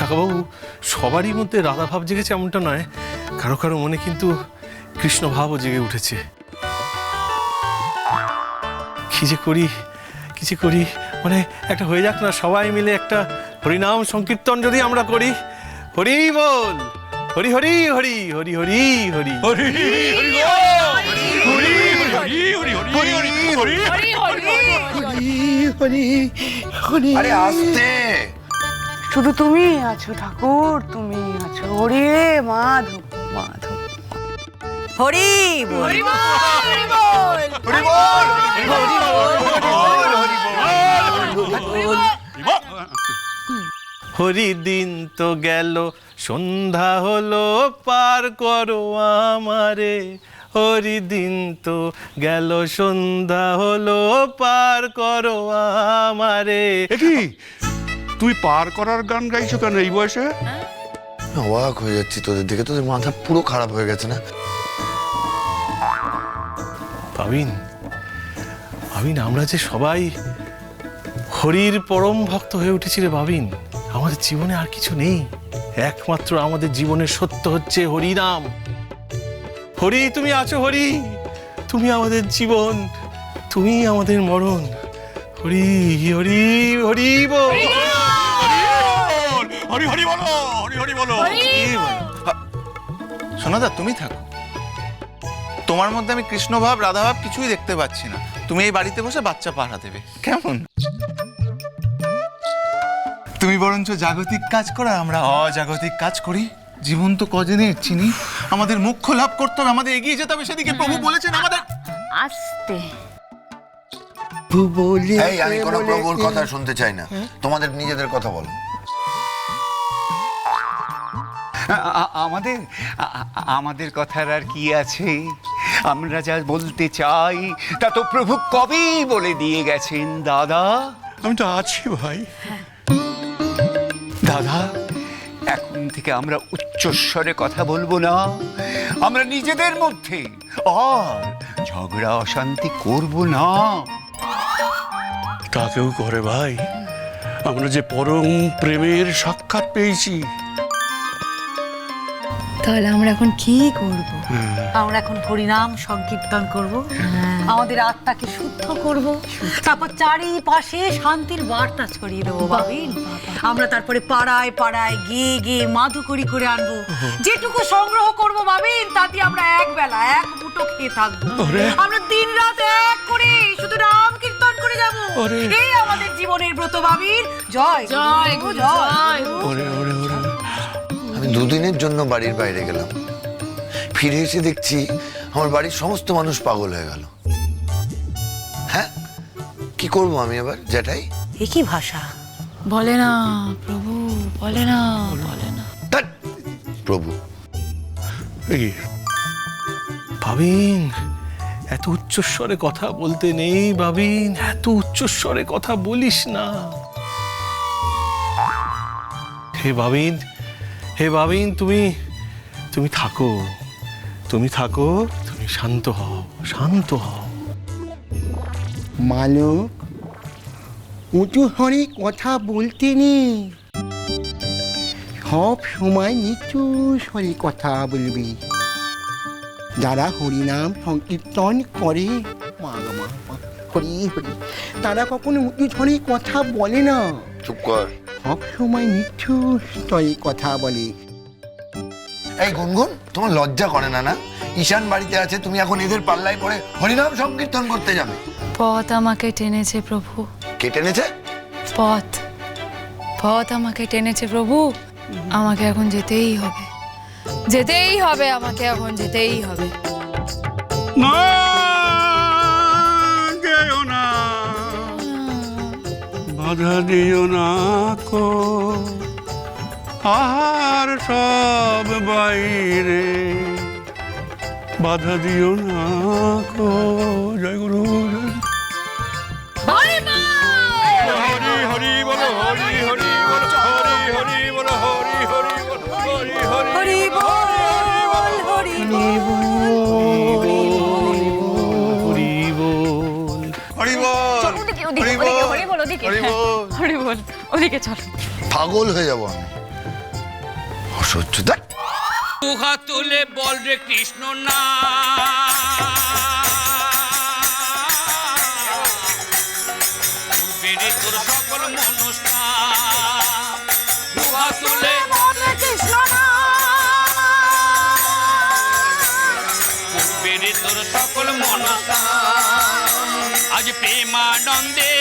কাকাবাবু, সবারই মধ্যে রাধা ভাব জেগেছে এমনটা নয়, কারো কারো মনে কিন্তু কৃষ্ণ ভাবও জেগে উঠেছে। কি যে করি মানে একটা হয়ে যাক না, সবাই মিলে একটা হরিনাম সংকীর্তন যদি আমরা করি। হরি বল, হরি হরি হরি হরি হরি হরি হরি আরে আস্তে, শুধু তুমি আছো ঠাকুর, তুমি আছো। হরি মাধব মাধব। হরি বল, হরি বল, হরি বল, হরি বল, হরি বল। হরি দিন তো গেল, সন্ধ্যা হলো, পার করো আমারে। হরি দিন তো গেল, সন্ধ্যা হলো, পার করো আমারে। কি তুই পার করার গান গাইছো কেন এই বয়সে? অবাক হয়ে যাচ্ছি তোদের দেখে, তোদের মাথা পুরো খারাপ হয়ে গেছে না? ভাবিন, আমরা যে সবাই হরির পরম ভক্ত হয়ে উঠেছি রে ভাবিন। আমাদের জীবনে আর কিছু নেই, একমাত্র আমাদের জীবনের সত্য হচ্ছে হরিনাম। হরি তুমি আছো, হরি তুমি আমাদের জীবন, তুমি আমাদের মরণ। হরি হরি হরি বল, হরি হরি বলো, হরি হরি বলো। সোনাদা, তুমি থাকো। তোমার মধ্যে আমি কৃষ্ণভাব রাধাভাব কিছুই দেখতে পাচ্ছি না। তুমি এই বাড়িতে বসে বাচ্চা পাঠা দেবে কেমন? তুমি বরঞ্চ জাগতিক কাজ করো, আমরা অজাগতিক কাজ করি। জীবন তো কদিনের চিনি, আমাদের মুখ্য লাভ করতে হবে, আমাদের এগিয়ে যেতে হবে সেদিকে। প্রভু বলেছেন আমাদের। আস্তে। এই, আমি কোনো প্রভুর কথা শুনতে চাই না, তোমাদের নিজেদের কথা বলো। আমাদের কথার আর কি আছে? আমরা যা বলতে চাই তা তো প্রভু কবেই বলে দিয়ে গেছেন দাদা। আমি তো আছি ভাই। দাদা, এখন থেকে আমরা উচ্চস্বরে কথা বলবো না, আমরা নিজেদের মধ্যে আর ঝগড়া অশান্তি করব না। তাকেও করে ভাই, আমরা যে পরম প্রেমের সাক্ষাৎ পেয়েছি। তাহলে আমরা এখন কি করব? আমরা এখন হরিনাম সংকীর্তন করব, আমাদের আত্মাকে শুদ্ধ করব, তারপর চারিপাশে শান্তির বার্তা ছড়িয়ে দেবো ভাবিন। আমরা তারপরে পাড়ায় পাড়ায় গিয়ে গিয়ে মাধুকরি করে আনবো। যেটুকু সংগ্রহ করব ভাবিন, তাতে আমরা এক বেলা এক মুঠো খেয়ে থাকবো। আমরা দিন রাত এক করে শুধু নাম কীর্তন করে যাবো। এই আমাদের জীবনের ব্রত ভাবিন। জয় জয় জয়। আমি দুদিনের জন্য বাড়ির বাইরে গেলাম, ফিরে এসে দেখছি আমার বাড়ির সমস্ত মানুষ পাগল হয়ে গেল। হ্যাঁ, কি করবো আমি এবার জ্যাঠাই? এ কি ভাষা? বলে না প্রভু, বলে না, বলে না। ধ্যাৎ, প্রভু এই ভাবিন, এত উচ্চস্বরে কথা বলতে নেই ভাবিন, এত উচ্চস্বরে কথা বলিস না। হে ভাবিন, তুমি থাকো, তুমি শান্ত হও, শান্ত হও। মালক, উঁচু হরে কথা বলতে নেই, সব সময় নিচু স্বরে কথা বলবি। যারা হরিনাম সংকীর্তন করে, হরি হরি, তারা কখনো উঁচু স্বরে কথা বলে না, চুপ কর। সব সময় নিচু স্তরে কথা বলে। এই গুনগুন, তোমার লজ্জা করে না? ঈশান বাড়িতে আছে, তুমি এখন এদের পাল্লায় পড়ে হরিনাম সংকীর্তন করতে যাবে? পথ আমাকে টেনেছে প্রভু। কে টেনেছে? পথ আমাকে টেনেছে প্রভু। আমাকে এখন যেতেই হবে, যেতেই হবে, আমাকে এখন যেতেই হবে। না গেও না, বাধা দিও না কো, আর সব বাইরে বাধা দিও না কো। জয় গুরু। হরি হরি বলো, হরি হরি বলো, হরি হরি বলো, হরি হরি বলো, হরি হরি হরি বল, হরি বল, হরি বল। হরি বল, হরি বল, হরি বল, হরি বল, ওদিকে চল। পাগল হয়ে যাবো আমি। অসহ্য দেখ। দুহা তুলে বল রে কৃষ্ণ না বেড়ে তোর সকল মনস্কা দুহা তুলে বেড়ে তোর সকল মনস্কা আজ প্রেমানন্দে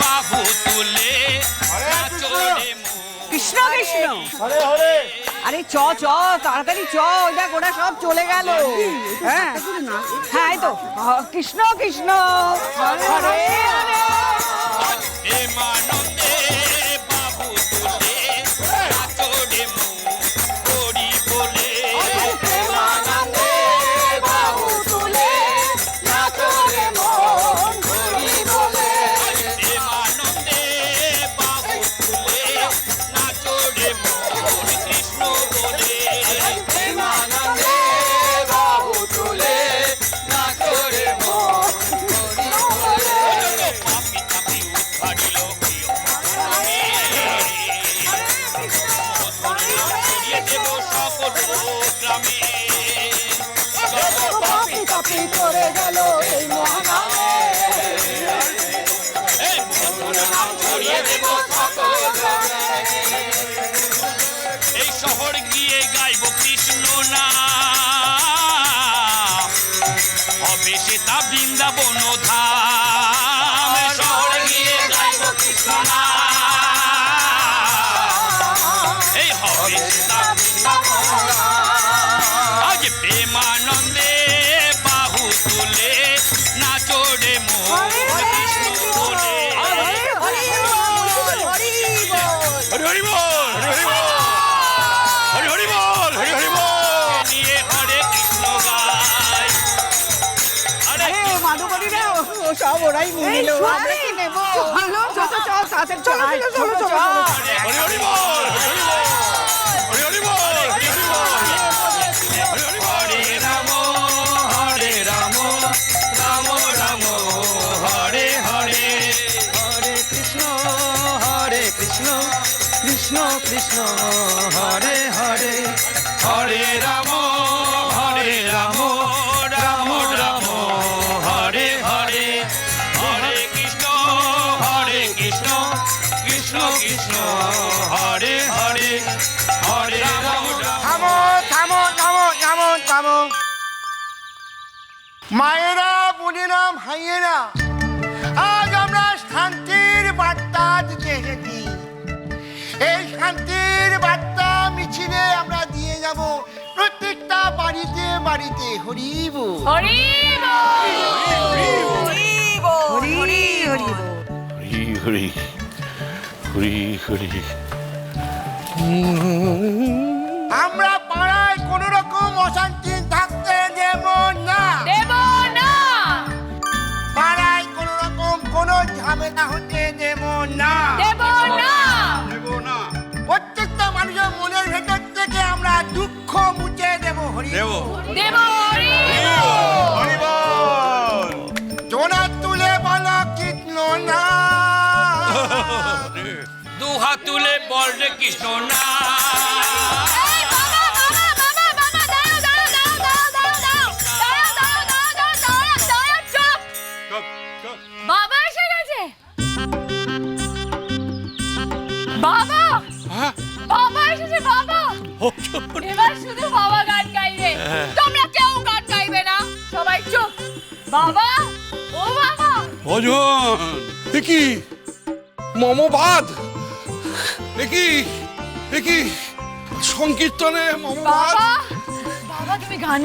বাহু তুলে নাচরে কৃষ্ণ কৃষ্ণ আরে চ চ তাড়াতাড়ি চ ওটা গোটা সব চলে গেল হ্যাঁ হ্যাঁ এই তো কৃষ্ণ কৃষ্ণ হরে হরে প্রেমানন্দে বাহু তুলে নাচরে করি বলে প্রেমানন্দে বাহু তুলে নাচরে করি বলে প্রেমানন্দে বাহু তুলে নাচরে কৃষ্ণ বলে প্রেমানন্দে বাহু তুলে নাচরে পাপি তাপি উদ্ধারিল ছড়িয়ে দেব সকল গ্রামে পাপি তাপি করে গেল এই মহানামে ছড়িয়ে দেব সকল গ্রামে এই শহর গিয়ে গাইব কৃষ্ণ না হবে সেটা বৃন্দাবন ধাম শহর গিয়ে গাইব কৃষ্ণ না এই হবে সেটা বৃন্দাবন আজ প্রেমানন্দে বাহু তুলে নাচরে মোর কৃষ্ণ বলে হরি হরি বল হরি হরি বল হরি হরি বল হরি হরি বল নিয়ে হরে কৃষ্ণ গায় আরে মাধুকরী রে ও সব ওরাই নিয়ে নিল আমরা কি নেব চলো চলো চল তাড়াতাড়ি চলো চলো চলো হরি হরি বল হরি হরি বল হরি হরি বল হরি হরি বল হরে রাম রাম রাম হরে হরে হরে কৃষ্ণ কৃষ্ণ কৃষ্ণ হরে হরে হরে রাম রাম রাম হরে হরে হরে কৃষ্ণ কৃষ্ণ কৃষ্ণ হরে হরে হরে রাম থামো থামো থামো থামো থামো মায়েরা বোনেরা ভাইয়েরা আজ আমরা শান্তির বার্তা দিতে এসেছি এই শান্তির বার্তা মিছিলে আমরা দিয়ে যাব প্রত্যেকটা বাড়িতে বাড়িতে হরিব হরি হরি হরি হরি হরি হরি হরি আমরা পাড়ায় কোনো রকম অশান্তি থাকতে দেব না দেব না পাড়ায় কোনো রকম কোনো ঝামেলা হতে দেব না দেব না প্রত্যেকটা মানুষের মনের ভেতর থেকে আমরা দুঃখ মুছে দেব হরি দেব হরি জোনা তুলে বলো কৃষ্ণ না দুহাত তুলে বল রে কৃষ্ণ না বাবা এসে গেছে বাবা বাবা এসেছে বাবা এবার শুধু বাবা গান গাইবে তোমরা কেউ গান গাইবে না সবাই চুপ বাবা ও বাবা ভজন কি মমবাদ কি সংকীর্তনে মমবাদ বাবা বাবা তুমি গান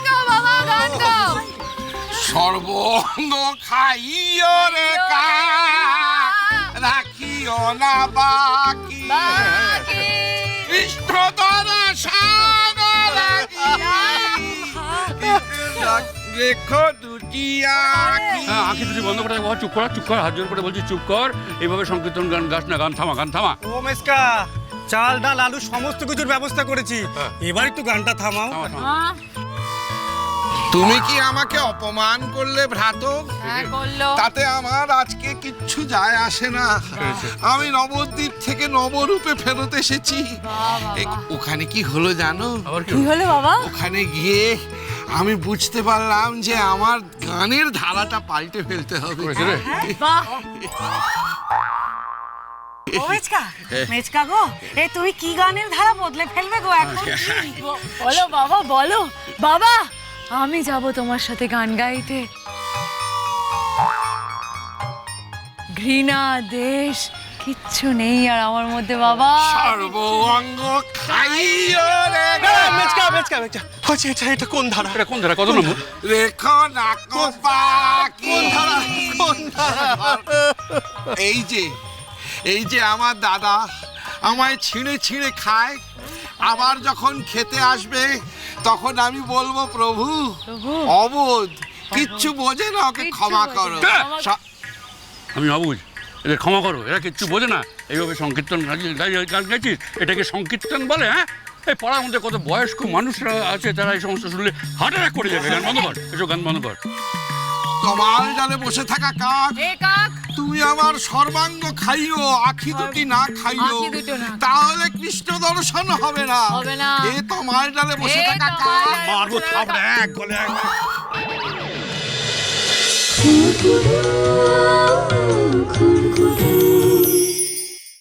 গাও বাবা গান গাও সর্বঙ্গ খাইও রে কা রাখিও না বাকি কৃষ্ণ দ্বারা সাগর রেখো দুটি আঁখি দুটি বন্ধ করে চুপ কর হাত জোর করে বলছি চুপ কর এইভাবে সংকীর্তন গান গাছ না গান থামা ও মেসকা চাল ডাল আলু সমস্ত কিছুর ব্যবস্থা করেছি এবার একটু গানটা থামাও তুমি কি আমাকে অপমান করলে ভ্রাত? হ্যাঁ করলো। তাতে আমার আজকে কিচ্ছু যায় আসে না। আমি নবদ্বীপ থেকে নবরূপে ফেরত এসেছি। ওখানে কি হলো জানো? কি হলো বাবা? ওখানে গিয়ে আমি বুঝতে পারলাম যে আমার গানের ধারাটা পাল্টে ফেলতে হবে। বাহ ও মেচকা, মেচকা গো, এ তুমি কি গানের ধারা বদলে ফেলবে গো এখন? বলো বাবা বলো। বাবা আমি যাব তোমার সাথে গান গাইতে। ঘৃণা দেশ কিচ্ছু নেই আর আমার মধ্যে বাবা। সর্বঙ্গ খাইও রে মেচকা মেচকা মেচকা হচ্ছে এটা কোন ধারা? এটা কোন ধারা? কত নম্বর? রেখো না কোন ধারা? কোন ধারা? এই যে আমার দাদা আমায় ছিঁড়ে ছিঁড়ে খায়, আবার যখন খেতে আসবে তখন আমি বলবো প্রভু অবোধ, কিচ্ছু বোঝে না, ওকে ক্ষমা করো। আমি অবুঝ, এদের ক্ষমা করো, এরা কিচ্ছু বোঝে না। এইভাবে সংকীর্তন গান গাইছিস, এটাকে সংকীর্তন বলে? হ্যাঁ, এই পাড়ার মধ্যে কত বয়স্ক মানুষরা আছে, তারা এই সমস্ত শুনলে হার্ট অ্যাটাক করে যাবে। গান বন্ধ কর, এসব গান বন্ধ কর। তোমার ডালে বসে থাকা কাক, এ কাক তুমি আমার সর্বাঙ্গ খাইও, আখি দুটি না খাইও, আখি দুটো না। তাহলে কৃষ্ণ দর্শন হবে না। হবে না। এ তোমার ডালে বসে এ থাকা তোমার কাক, ডালে মারবো বসে থাপড়ে থাকা- এক গলে এক। খুঁড়ো